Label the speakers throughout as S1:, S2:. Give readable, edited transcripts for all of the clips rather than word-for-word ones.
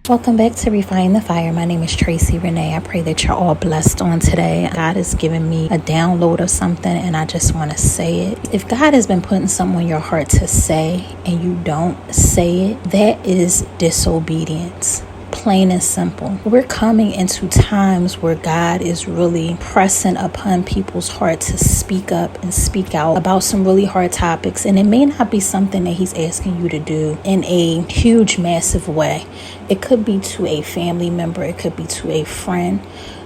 S1: Welcome back to Refine the Fire. My name is Tracy Renee. I pray that you're all blessed on today. God has given me a download of something and I just want to say it. If God has been putting something on your heart to say and you don't say it, that is disobedience. Plain and simple. We're coming into times where God is really pressing upon people's heart to speak up and speak out about some really hard topics. And it may not be something that He's asking you to do in a huge, massive way. It could be to a family member. It could be to a friend.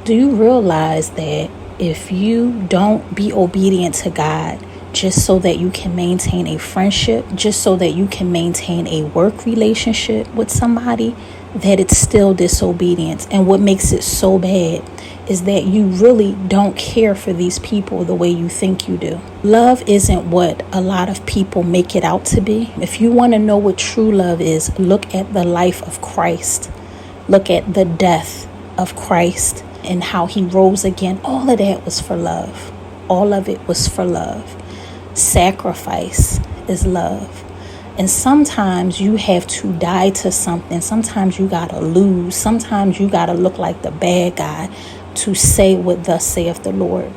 S1: Do you realize that if you don't be obedient to God, just so that you can maintain a friendship, just so that you can maintain a work relationship with somebody, that it's still disobedience? And what makes it so bad is that you really don't care for these people the way you think you do. Love isn't what a lot of people make it out to be. If you want to know what true love is, look at the life of Christ. Look at the death of Christ and how He rose again. All of that was for love. All of it was for love. Sacrifice is love. And sometimes you have to die to something. Sometimes you gotta lose. Sometimes you gotta look like the bad guy to say what thus saith the Lord.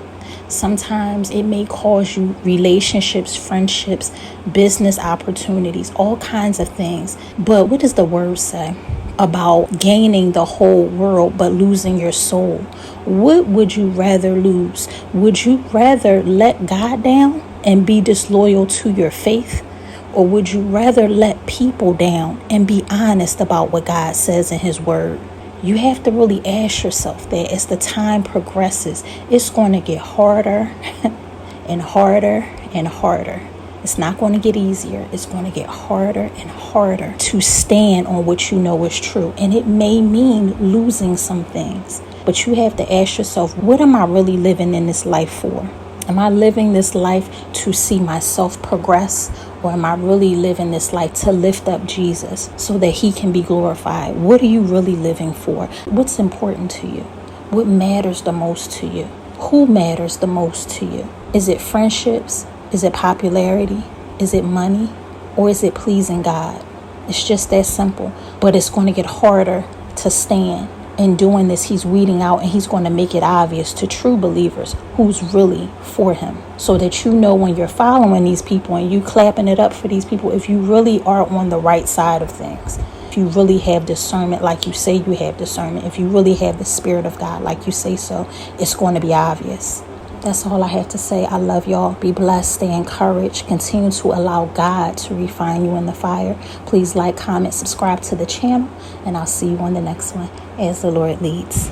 S1: Sometimes it may cause you relationships, friendships, business opportunities, all kinds of things. But what does the word say about gaining the whole world but losing your soul? What would you rather lose? Would you rather let God down and be disloyal to your faith? Or would you rather let people down and be honest about what God says in His word? You have to really ask yourself that as the time progresses, it's going to get harder and harder and harder. It's not going to get easier. It's going to get harder and harder to stand on what you know is true. And it may mean losing some things. But you have to ask yourself, what am I really living in this life for? Am I living this life to see myself progress? Or am I really living this life to lift up Jesus so that He can be glorified? What are you really living for? What's important to you? What matters the most to you? Who matters the most to you? Is it friendships? Is it popularity? Is it money? Or is it pleasing God? It's just that simple. But it's going to get harder to stand. In doing this, He's weeding out and He's going to make it obvious to true believers who's really for Him, so that you know when you're following these people and you clapping it up for these people, if you really are on the right side of things, if you really have discernment like you say you have discernment, if you really have the Spirit of God like you say so, it's going to be obvious. That's all I have to say. I love y'all. Be blessed. Stay encouraged. Continue to allow God to refine you in the fire. Please like, comment, subscribe to the channel, and I'll see you on the next one as the Lord leads.